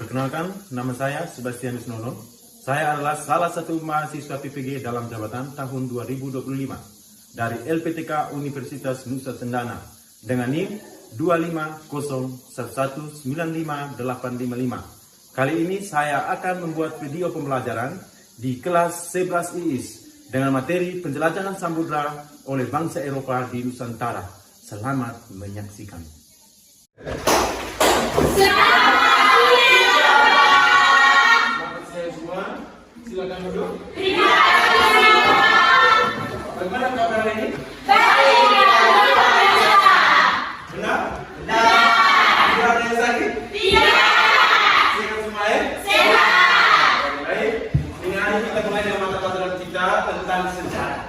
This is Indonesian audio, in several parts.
Perkenalkan, nama saya Sebastianus Nono. Saya adalah salah satu mahasiswa PPG dalam jabatan tahun 2025 dari LPTK Universitas Nusa Cendana dengan NIM 25011955855. Kali ini saya akan membuat video pembelajaran di kelas 11 IIS dengan materi penjelajahan samudra oleh bangsa Eropa di Nusantara. Selamat menyaksikan. Silakan duduk. Terima kasih. Bagaimana kabar hari ini? Baik. Benar? Benar. Tidak ada yang sakit? Tidak. Sehat semua ya? Sehat. Baik. Ini hari kita mulai dengan mata pelajaran kita tentang sejarah.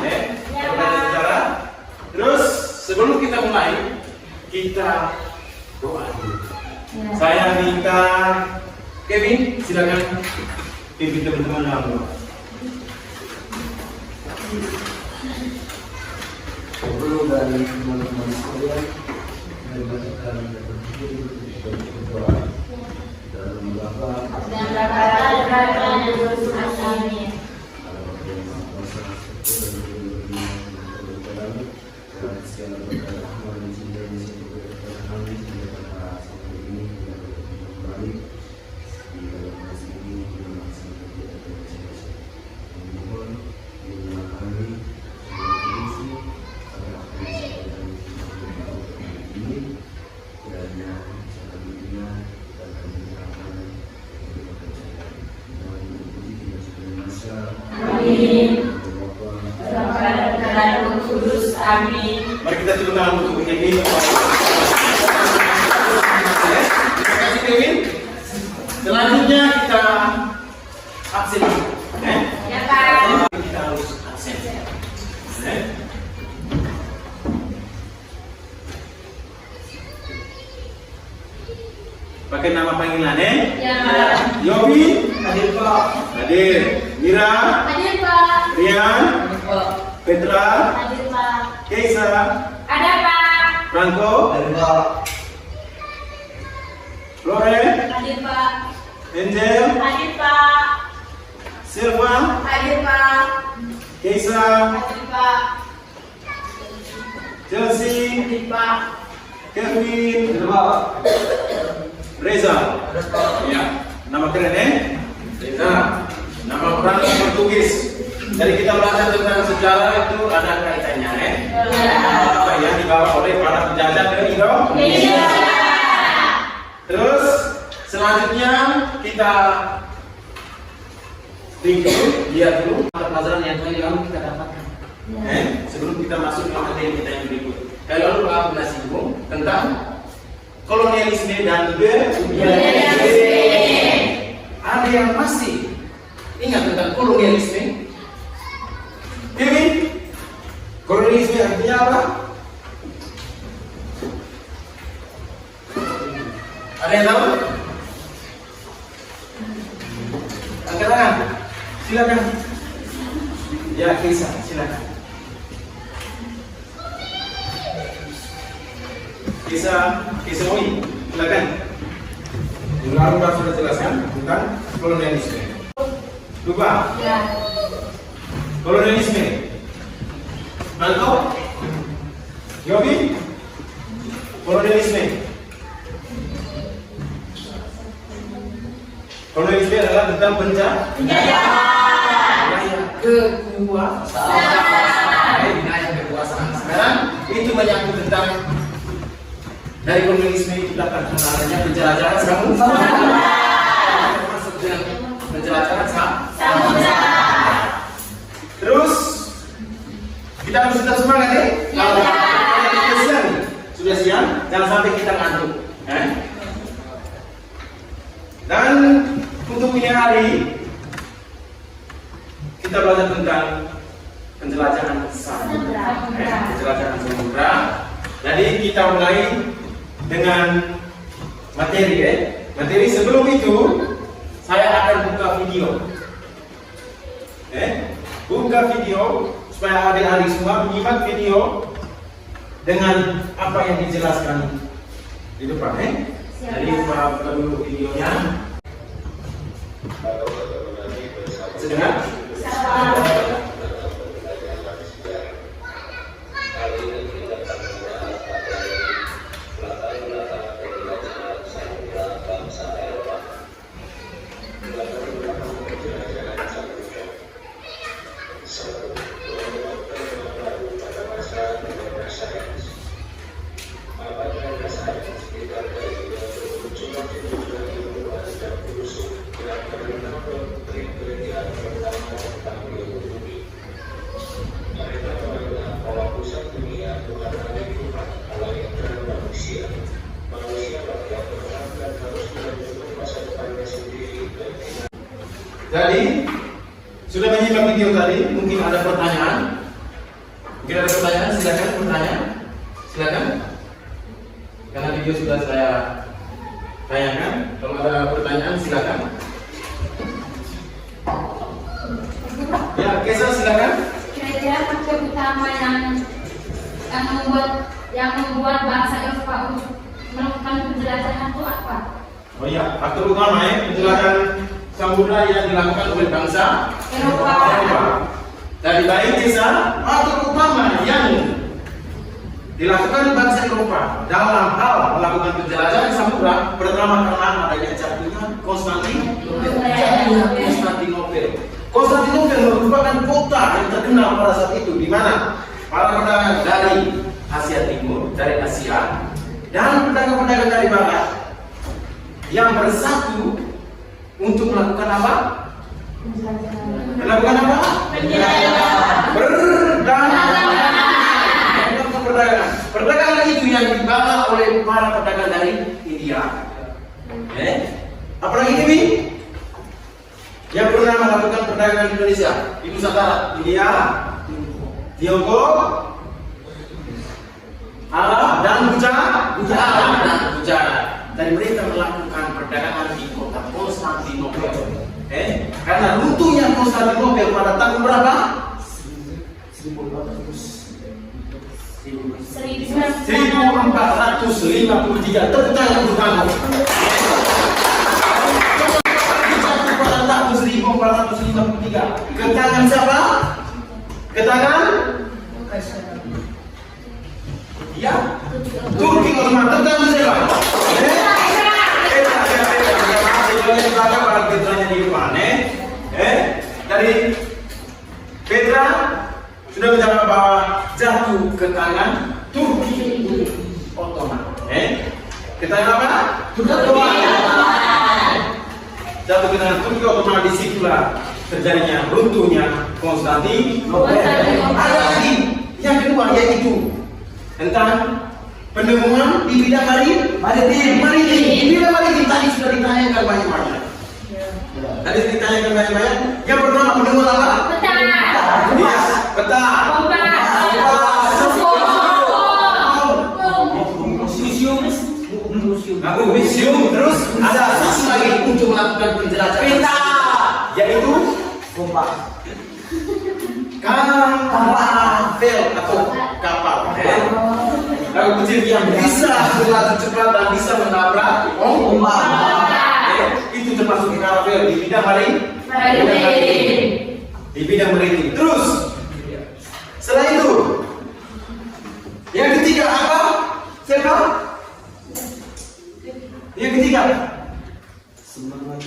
Ya, Tentang sejarah. Terus sebelum kita mulai, kita doa dulu. Ya. Saya minta Kevin, silakan. Pimpin teman-teman kamu. Perlu dari teman-teman sekalian, mari kita berdoa dalam Bapa Dan Bapa dan Yesus Amin. Amin. Mari kita tepuk tangan untuk Kevin. Terima kasih Kevin. Selanjutnya kita absen. Ya, Pak. Kita harus absen. Pakai nama panggilan Ya. Yobi, hadir Pak. hadir. Mira, Hadir, Pak. Rian, Petra, Hadir, Pak. Keisa, Ada, Pak. Franco, Hadir Pak. Lore, Hadir, Pak. Angel, Hadir, Pak. Silva, Hadir, Pak. Keisa, Hadir, Pak. Chelsea, Hadir, Pak. Kevin, Hadir Pak. Reza. Ya, nama keren Reza. Nama orang Portugis. Jadi kita belajar tentang sejarah itu ada kaitannya apa yang dibawa oleh para penjajah ke Indonesia. Terus selanjutnya kita lihat dulu mata pelajaran yang lalu kita dapatkan. Sebelum kita masuk ke materi kita yang berikut. Kalau lalu Pak sudah singgung tentang kolonialisme dan imperialisme. Ada yang masih ingat tentang kolonialisme? Kevin, kolonialisme artinya apa? Ada yang tahu? Angkat tangan. Silakan. Ya, Kisa, silakan. Kisa Oi, silakan. Yang lalu Pak sudah jelaskan tentang kolonialisme. Lupa? Ya. Kolonialisme. Manto? Yobi? Kolonialisme. Kolonialisme adalah tentang kekuasaan. Sekarang itu menyangkut tentang dari kolonialisme itu dapat adanya penjelajahan samudra. Masuk dengan penjelajahan samudra. Terus kita harus tetap semangat ya. Kalau kita siang, sudah siang, jangan sampai kita ngantuk. Dan untuk ini hari kita belajar tentang penjelajahan samudra. Penjelajahan samudra. Jadi kita mulai dengan materi Materi sebelum itu saya akan buka video. Buka video supaya adik-adik semua menyimak video dengan apa yang dijelaskan di depan. Jadi buka dulu videonya. Sedengar? Jadi sudah menyimak video tadi, mungkin ada pertanyaan. Mungkin ada pertanyaan, silakan bertanya. Silakan. Karena video sudah saya tanyakan. Kalau ada pertanyaan silakan. Ya, Kesa silakan. Kira-kira faktor utama yang membuat bangsa Eropa untuk melakukan penjelajahan itu apa? Oh iya, faktor utama ya penjelajahan samudra yang dilakukan oleh bangsa Eropa. Dari baik Kesa, faktor utama yang dilakukan bangsa Eropa dalam hal melakukan penjelajahan samudra pertama karena adanya jatuhnya Konstantinopel. Konstantinopel merupakan kota yang terkenal pada saat itu, di mana para pedagang dari Asia Timur, dari Asia, dan pedagang-pedagang dari Barat yang bersatu untuk melakukan apa? Melakukan apa? Perdagangan. Perdagangan itu yang dibawa oleh para pedagang dari India. Apalagi ini yang pernah melakukan perdagangan di Indonesia, di Nusantara, India, Tiongkok, Arab dan Gujarat. Dan mereka melakukan perdagangan di kota Konstantinopel. Karena runtuhnya Konstantinopel pada tahun berapa? 1453. Tepuk tangan untuk kamu. Pada tahun 1453. Ke tangan siapa? Ke tangan? Ya, Turki Ottoman. Tepuk tangan siapa? Dari Petra sudah menjawab bahwa jatuh ke tangan Turki Ottoman. Ke tangan apa? Turki Ottoman. Jatuh ke tangan Turki Ottoman, disitulah terjadinya runtuhnya Konstantinopel. Ada lagi yang kedua, yaitu tentang penemuan di bidang maritim. Di bidang maritim tadi sudah ditanyakan banyak-banyak. Tadi ditanyakan banyak-banyak. Yang pertama penemuan apa? Peta. Peta. Museum. Terus ada satu lagi untuk melakukan penjelajahan. Peta. Yaitu kompas. Kapal. Lalu kecil yang bisa berlari cepat dan bisa menabrak ombak. Itu termasuk kapal di bidang di bidang maritim. Terus setelah itu yang ketiga apa? Siapa? Yang ketiga semangat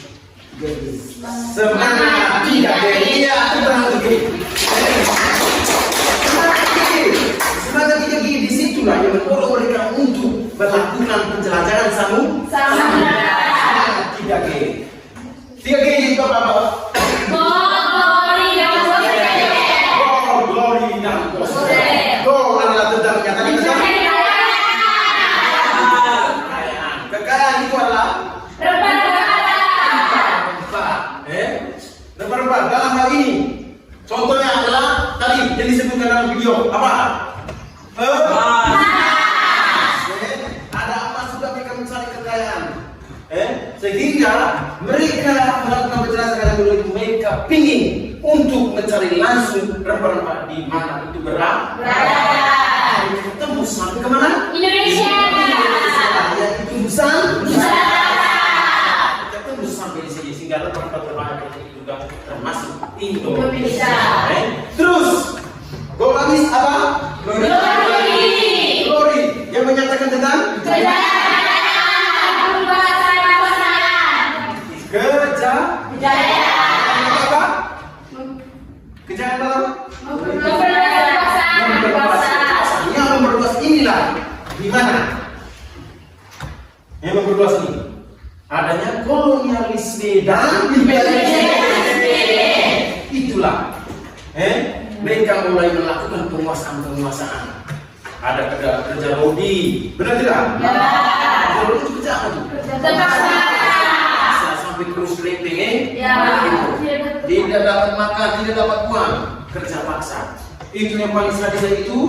3G. Iya, semangat 3G disitulah yang mendorong mereka untuk melakukan penjelajahan samudra. 3G. 3G itu apa? Glory dan gospel. Go adalah tentang tadi kekayaan itu adalah rempah-rempah. Dalam hal ini contohnya adalah tadi yang disebutkan dalam video apa? Ada apa sudah mereka mencari kekayaan? Sehingga mereka melakukan penjelasan dulu itu mereka pingin untuk mencari langsung rempah-rempah di mana itu berada. Ketemu sampai kemana? Indonesia. Yaitu Nusantara. menyatakan tentang apa? Kejayaan apa? Yang memperluas inilah di mana? Yang memperluas ini adanya kolonialisme dan imperialisme. Itulah mereka mulai melakukan penguasaan. Ada kerja lobby, benar tidak? Ya. Kerja lobby itu kerja apa? Sampai terus sleeping, Ya. tidak dapat makan, tidak dapat uang, kerja paksa. Itu yang paling sadis itu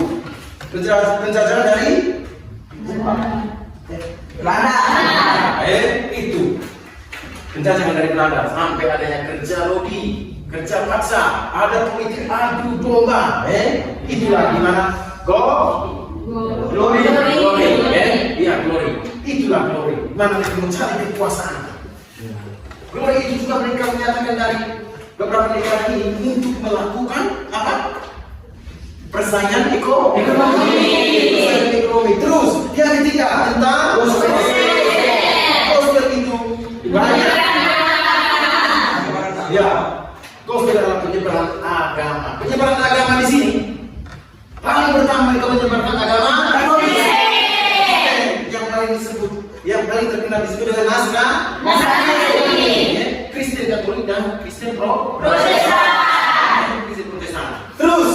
penjajahan dari Belanda. Itu penjajahan dari Belanda sampai adanya kerja lobby, kerja paksa, ada politik adu domba. Itulah di mana glory. Iya, glory. Itulah glory. Mana mereka mencari kekuasaan. Glory itu juga mereka menyatakan dari beberapa negara ini untuk melakukan apa? Persaingan ekonomi. Terus yang ketiga tentang gospel itu banyak. Ya, gospel adalah penyebaran agama. Penyebaran agama di sini paling pertama mereka menyebarkan agama yang paling disebut, yang paling terkenal disebut dengan Nasrani, Kristen Katolik dan Kristen Protestan. Terus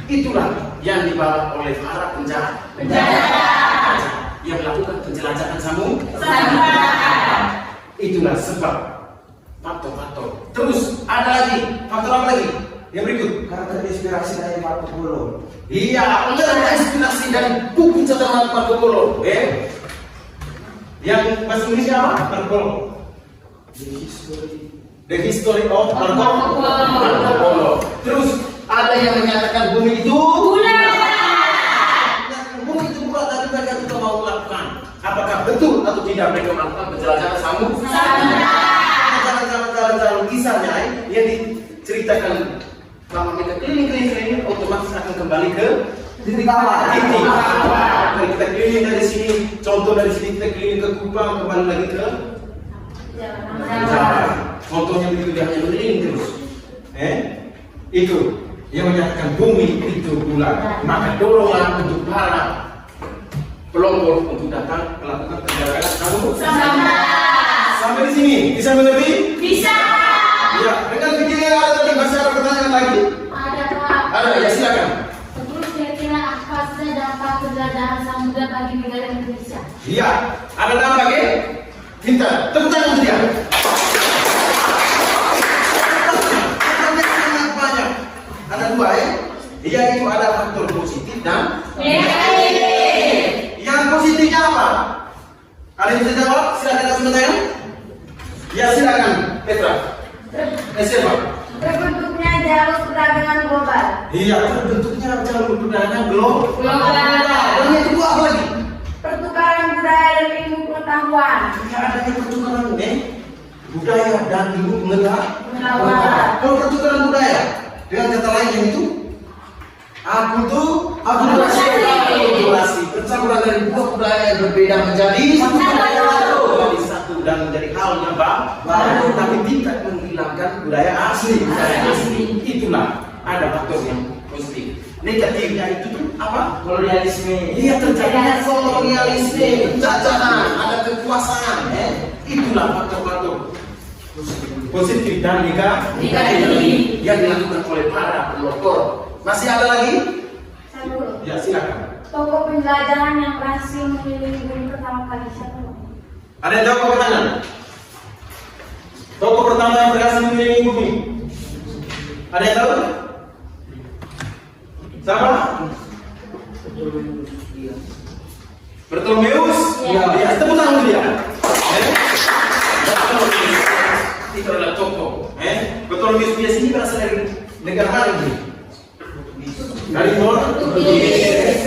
itulah yang dibawa oleh para penjahat yang melakukan penjelajahan samudra. Itulah sebab faktor-faktor. Terus ada lagi faktor apa lagi? Yang berikut, Karena terinspirasi dari Marco Polo. iya, terinspirasi dari buku catatan Marco Polo. Yang bahasa Indonesia apa? Marco Polo. The History of Marco Polo. Terus ada yang menyatakan bumi itu bulat. Bumi itu bulat, tapi mereka juga mau melakukan. Apakah betul atau tidak mereka melakukan penjelajahan samudra? Jalan-jalan kisahnya yang diceritakan selama kita keliling, otomatis akan kembali ke Titik awal. Kalau kita keliling dari sini, contoh dari sini kita keliling ke Kupang, kembali lagi ke Jawa. Contohnya begitu, dia hanya keliling terus. Itu yang menyatakan bumi itu bulat. Maka doronglah untuk para pelopor untuk datang melakukan penjelajahan samudra. Sampai di sini bisa mengerti? Bisa. Ya, dengan begini ada tadi masih ada pertanyaan lagi? Ada, Pak. Ada, ya silakan. Terus kira-kira apa saja dampak penjelajahan samudra bagi negara Indonesia? Iya, ada nama lagi? Minta, tepuk tangan untuk dia. Banyak. Ada dua ya. Dia itu ada faktor positif dan negatif. yang positifnya apa? Ada yang bisa jawab? Silakan langsung bertanya. Ya silakan, Petra. Siapa? Terbentuknya jalur perdagangan global. Iya, terbentuknya jalur perdagangan global. Global. Dan yang kedua apa lagi? Pertukaran budaya dan ilmu pengetahuan. Ya adanya pertukaran budaya dan ilmu pengetahuan. Kalau pertukaran budaya dengan kata lain yang itu akulturasi, percampuran dari dua budaya yang berbeda menjadi satu dan menjadi hal yang baru, tapi tidak menghilangkan budaya asli. Itulah ada faktor yang positif. Negatifnya itu tuh apa? Kolonialisme. Iya, terjadinya kolonialisme, penjajahan, ada kekuasaan. Itulah faktor-faktor positif dan negatif yang dilakukan oleh para pelopor. Masih ada lagi? Satu. Ya silakan. Tokoh penjelajahan yang berhasil mengelilingi bumi pertama kali siapa? Ada yang jawab pertanyaan? Tokoh pertama yang berhasil mengelilingi bumi. Ada yang tahu? Siapa? Bartolomeus. Ya. Ya, tepuk tangan dia. Itu adalah tokoh. Bartolomeus dia sini berasal dari negara mana ini? Dari Portugis.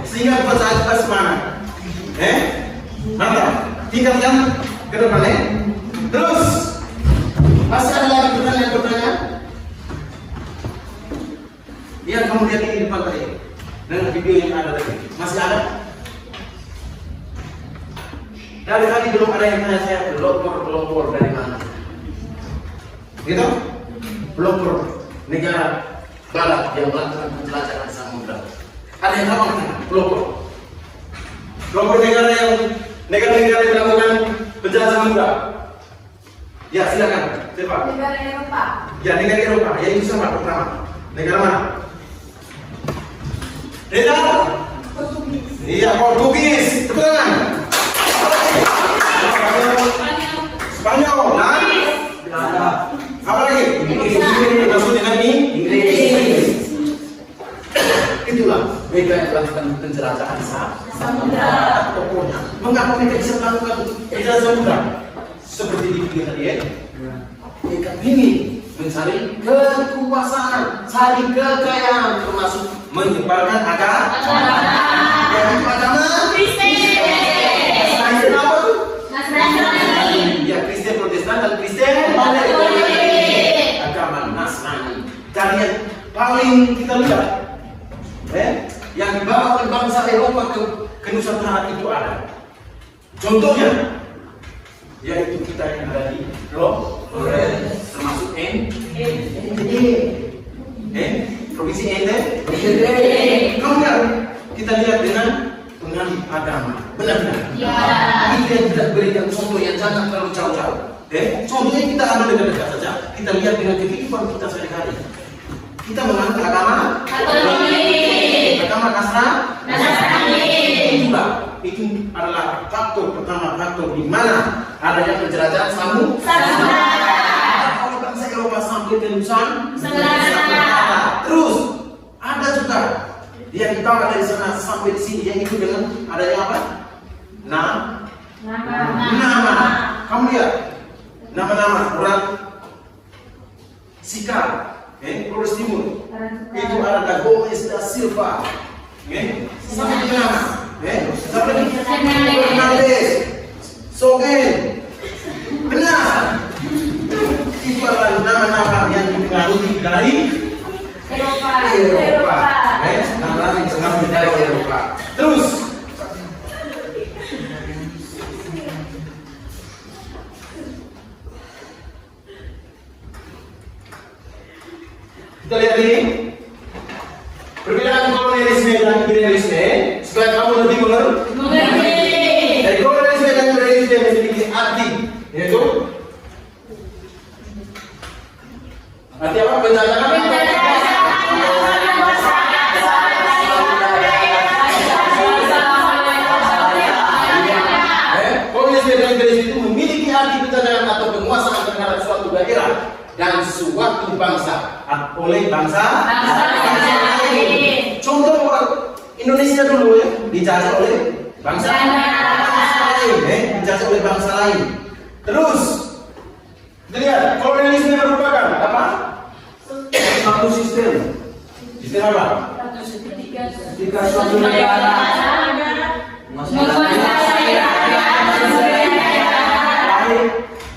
Sehingga buat saat kita semangat. Mantap. Tingkatkan ke depan Terus masih ada lagi pertanyaan-pertanyaan? Yang kamu lihat ini di depan tadi dengan video yang ada tadi masih ada? Dari tadi belum ada yang tanya saya pelopor dari mana? Gitu? Pelopor negara barat yang melakukan penjelajahan samudra. Ada yang tahu kan? Pelopor negara yang melakukan penjelajahan samudra. Ya silakan. Siapa? Negara Eropa. Ya negara Eropa. Ya itu sama pertama. Negara mana? Negara Portugis. Iya Portugis. Betul kan? Spanyol. Nah, Ada. apa lagi? Inggris. Maksud dengan ini? Inggris. Itulah mereka yang melakukan penjelajahan Samudra. pokoknya. Mengapa mereka bisa melakukan penjelajahan samudra? Seperti di video tadi ya. Mereka ingin mencari kekuasaan, cari kekayaan, termasuk menyebarkan agama. Yang itu agama Kristen. Kristen apa tuh? Nasrani. Ya Kristen Protestan dan Kristen Katolik. agama Nasrani. Dan yang paling kita lihat, yang dibawa oleh bangsa Eropa ke Nusantara itu ada. Contohnya, yaitu kita yang ada di Flores, termasuk NTT, provinsi NTT. Kemudian kita lihat dengan penganut agama, benar-benar. Ya. Ini yang tidak berikan contoh yang jangan terlalu jauh-jauh. Contohnya kita ambil dekat-dekat saja. Kita lihat dengan kehidupan kita sehari-hari. Kita menganut agama Katolik. agama Nasrani. itu adalah faktor pertama, faktor di mana adanya penjelajahan Samudra. Kalau bangsa Eropa sampai ke Nusantara. Terus ada juga yang dibawa dari sana sampai di sini, yang itu dengan adanya apa? Nama. Kamu lihat nama-nama orang Sikap, Flores Timur. Itu ada Gomes da Silva, sampai di nama, sampai di Fernandes, Sogen, benar. Itu adalah nama-nama yang dipengaruhi dari Eropa. Nama yang dipengaruhi dari Eropa. Terus kita lihat ini perbedaan kolonialisme dan imperialisme supaya kamu lebih mengerti. Dari kolonialisme dan imperialisme memiliki arti, yaitu arti apa? Penjajahan. Kolonialisme dan imperialisme itu memiliki arti penjajahan atau penguasaan terhadap suatu daerah dan suatu bangsa oleh bangsa lain. Contoh Indonesia dulu ya, dijajah oleh bangsa lain, dijajah oleh bangsa lain. Terus lihat kolonialisme merupakan apa? Satu sistem. Sistem apa? Ketika suatu negara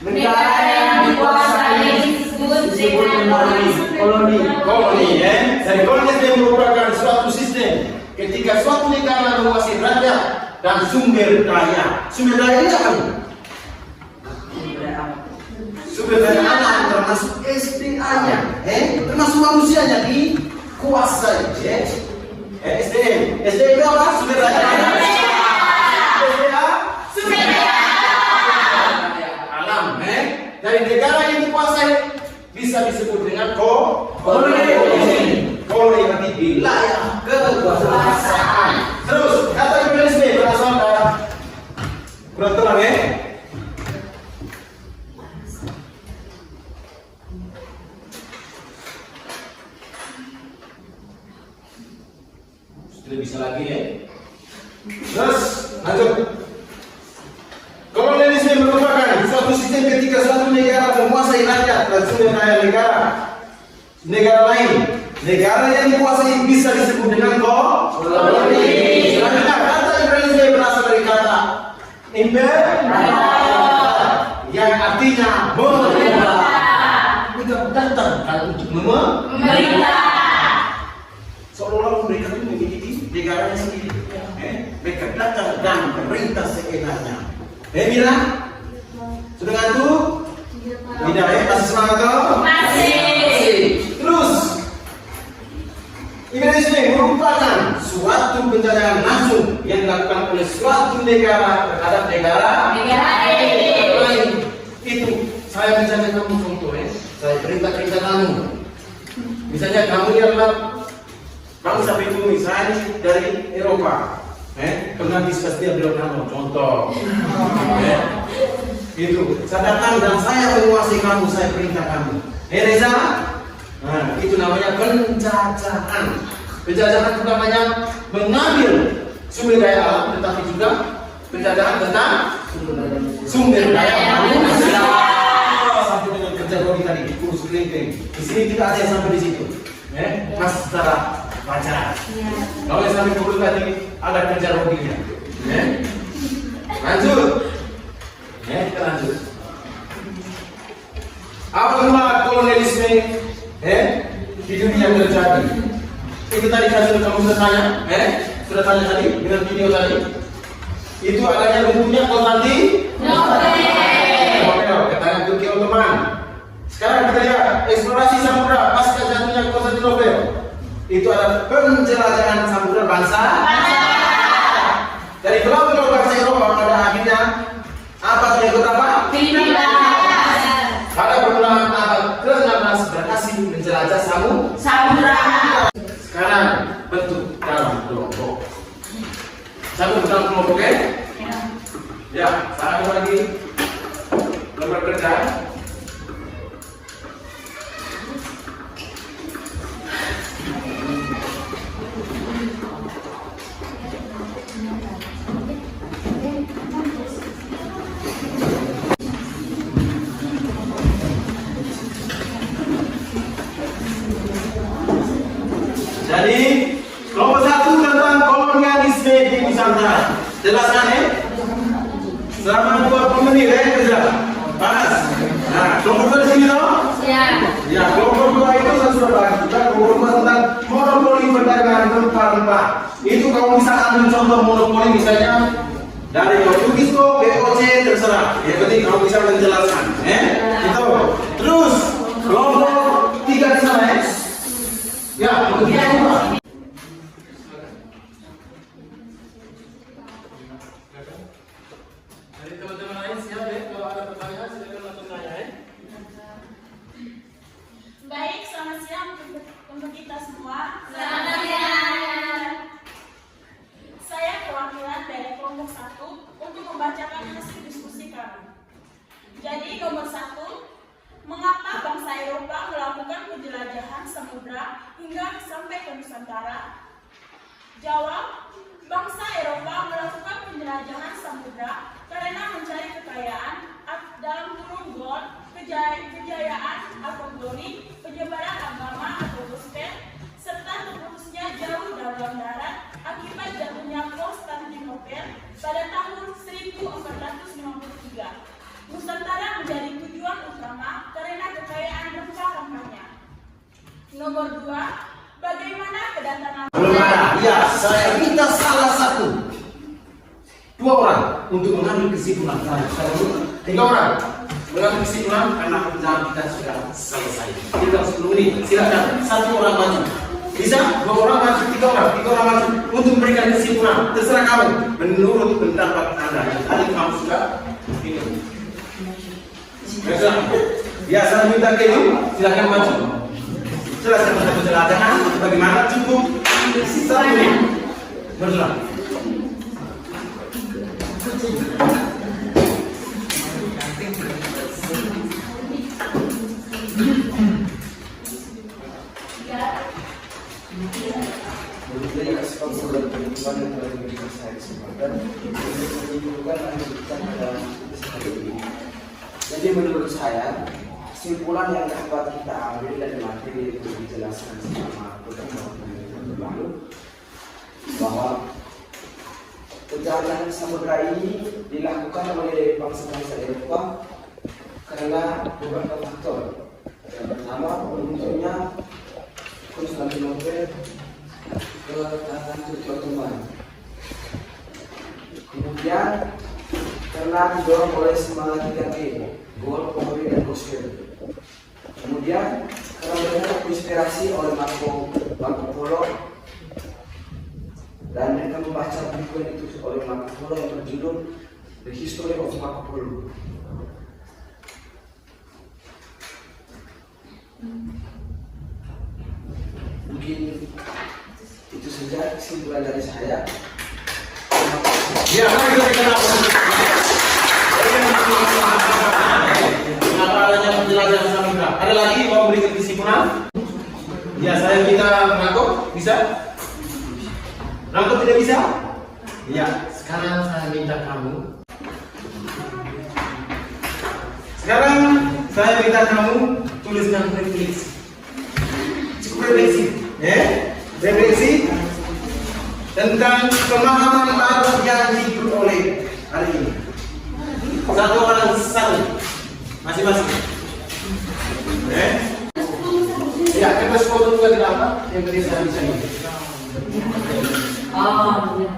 negara yang dikuasai disebut koloni. Koloni, Dari kolonialisme merupakan suatu sistem ketika suatu negara menguasai rakyat dan sumber daya. Sumber daya ini apa? Sumber daya alam termasuk SDA-nya, termasuk manusianya dikuasai. SDM itu apa? Sumber daya alam. SDA sumber daya alam. Dari negara yang dikuasai bisa disebut dengan koloni. Koloni berarti wilayah kekuasaan. Terus kata imperialisme berasal dari peraturan sudah bisa lagi ya. Terus lanjut. Kolonialisme merupakan suatu sistem ketika suatu negara menguasai rakyat dan sumber daya negara lain. Negara yang dikuasai bisa disebut dengan koloni. Selanjutnya kata imperialisme berasal dari kata imper yang artinya memerintah. Kita datang untuk memerintah. seolah-olah mereka itu memiliki negaranya sendiri. Mereka datang dan perintah seenaknya. Mila, sudah ngantuk? Tidak ya, masih semangat kau? Masih. Terus, Indonesia merupakan suatu penjajahan langsung yang dilakukan oleh suatu negara terhadap negara lain. Itu saya menjadi kamu contoh ya. Saya perintah kamu. Misalnya kamu ini adalah bangsa pribumi, saya ini dari Eropa. Pernah diskusi dia bilang kamu contoh. Itu saya datang dan saya menguasai kamu, saya perintah kamu. Reza, nah, itu namanya penjajahan. Penjajahan itu namanya mengambil sumber daya alam, tetapi juga penjajahan tentang sumber daya manusia. Sampai dengan kerja Robi tadi di kursus kelingking. Di sini tidak ada yang sampai di situ. Mas secara baca. Kalau yang sampai kursus tadi ada kerja Robinya. Lanjut. Kita lanjut. Apa nama kolonialisme di dunia yang terjadi? Itu tadi kamu sudah tanya, sudah tanya tadi dengan video tadi. Itu adanya bentuknya Konstantinopel, katanya Turki Ottoman. Sekarang kita lihat eksplorasi samudra pasca jatuhnya Konstantinopel. Itu adalah penjelajahan samudra bangsa. Dari beberapa bangsa Eropa pada akhirnya abad yang berapa? Pada permulaan abad ke-16 berhasil menjelajah samudra. Sekarang bentuk dalam kelompok. Satu dalam kelompok, Ya, saya lagi lembar kerja. Jadi kelompok satu tentang kolonialisme di Nusantara. Jelaskan ya? Selama 20 menit kerja. Panas. Nah, kelompok dua di sini toh? Ya, kelompok dua itu saya sudah bagi. Kita kelompok dua tentang monopoli perdagangan rempah-rempah. Itu kamu bisa ambil contoh monopoli misalnya dari Portugis ke VOC terserah. Yang penting kamu bisa menjelaskan. Itu. Terus kelompok tiga di sana ya? Ya, untuk kita juga. Dari teman-teman lain siap ya? Kalau ada pertanyaan silakan langsung tanya ya. Baik, selamat siang untuk kita semua. Selamat siang. Saya perwakilan dari kelompok 1 untuk membacakan hasil diskusi kami. Jadi nomor 1, mengapa bangsa Eropa melakukan penjelajahan samudra hingga sampai ke Nusantara? Jawab, bangsa Eropa melakukan penjelajahan samudra karena mencari kekayaan dalam kurun gold, kejayaan atau glori, penyebaran agama atau gospel, serta terputusnya jauh dalam darat akibat jatuhnya Konstantinopel pada tahun 1453. Nusantara menjadi tujuan utama karena kekayaan rempah-rempahnya. Nomor 2, bagaimana kedatangan? Belum ada. Ya, saya minta salah satu. 2 orang untuk mengambil kesimpulan. 3 orang mengambil kesimpulan karena pekerjaan kita sudah selesai. Kita 10 menit. Silakan 1 orang maju. Bisa? 2 orang maju, 3 orang. 3 orang maju untuk memberikan kesimpulan. Terserah kamu menurut pendapat Anda. Tadi kamu sudah ini. Ya, saya minta Kelly, silakan maju. Jelaskan tentang penjelajahan bagaimana cukup 1 menit. Berjelas. Jadi menurut saya, kesimpulan yang dapat kita ambil dari materi itu dijelaskan selama pertemuan lalu bahwa penjelajahan samudra ini dilakukan oleh bangsa-bangsa Eropa karena beberapa faktor. Yang pertama, bentuknya Konstantinopel lanjut teman. Kemudian karena didorong oleh semangat 3P, gol, pemberi dan kosir. Kemudian karena mereka terinspirasi oleh Marco Polo dan mereka membaca buku yang ditulis oleh Marco Polo yang berjudul The History of Marco Polo. Mungkin itu saja kesimpulan dari saya. Ya, mari kita kenapa? Kenapa adanya penjelasan Samudra? Ada lagi mau memberikan kesimpulan? Ya, saya minta Rangko, bisa? Rangko tidak bisa? Ya, sekarang saya minta kamu. Sekarang saya minta kamu tuliskan refleksi. Cukup refleksi, ya? Refleksi tentang pemahaman baru yang diperoleh hari ini. Satu orang satu, masing-masing. Ya, kita foto juga tidak apa, yang tadi saya bisa ini. Oh, iya.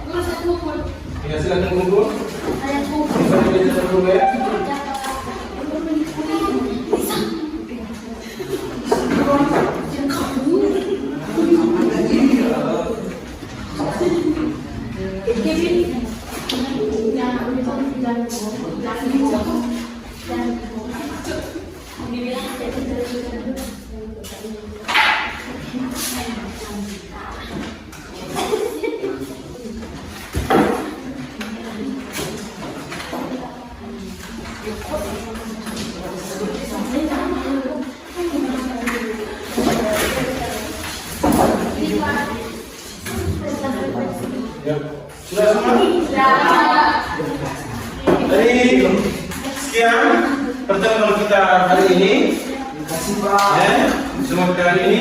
Terus aku pun Ya, silakan kumpul. saya pun Bisa dibaca dulu ya. Ya, sudah semua? Jadi sekian pertemuan kita hari ini. Terima kasih Pak. Ya, semoga hari ini.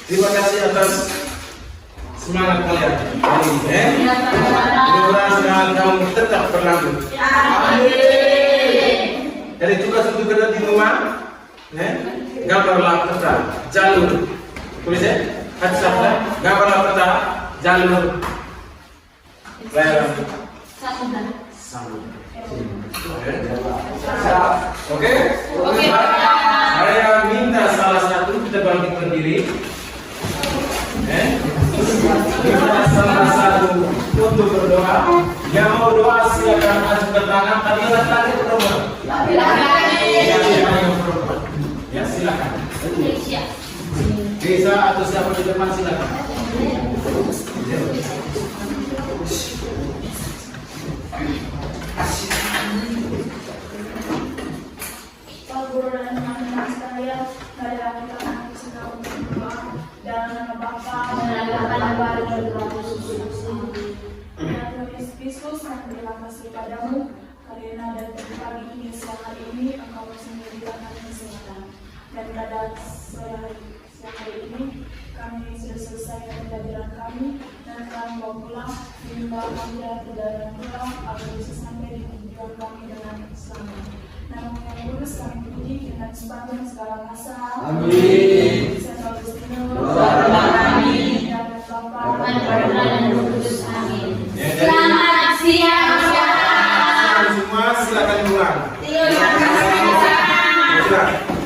Terima kasih atas semangat kalian hari ini. Mudah-mudahan kamu tetap berlaku. Jadi tugas untuk kita di rumah, gambarlah peta jalur. Tulis ya, hati sabda, gambarlah peta jalur layar sambung. Oke? Saya minta salah satu kita bangkit berdiri. Minta salah satu untuk berdoa. Yang mau doa silakan ajukan tangan. Tapi laki-laki berdoa. Ya silakan. Desa atau siapa di depan silakan. Pak Guru dan teman-teman sekalian, marilah kita berdoa untuk berdoa dalam nama Bapa dan Anak dan Roh Kudus. Ya Tuhan Yesus Kristus, kami terima kasih padamu karena dari pagi ini siang hari ini Engkau masih memberikan kami kesehatan, dan pada siang hari ini kami sudah selesai pembelajaran kami dan kami mau pulang. Minta kami dalam perjalanan pulang agar bisa sampai di tujuan kami dengan selamat. Nama yang lurus kami puji dengan sepanjang segala masa. Amin. Selamat siang. Semua silakan pulang. Silakan. Silakan.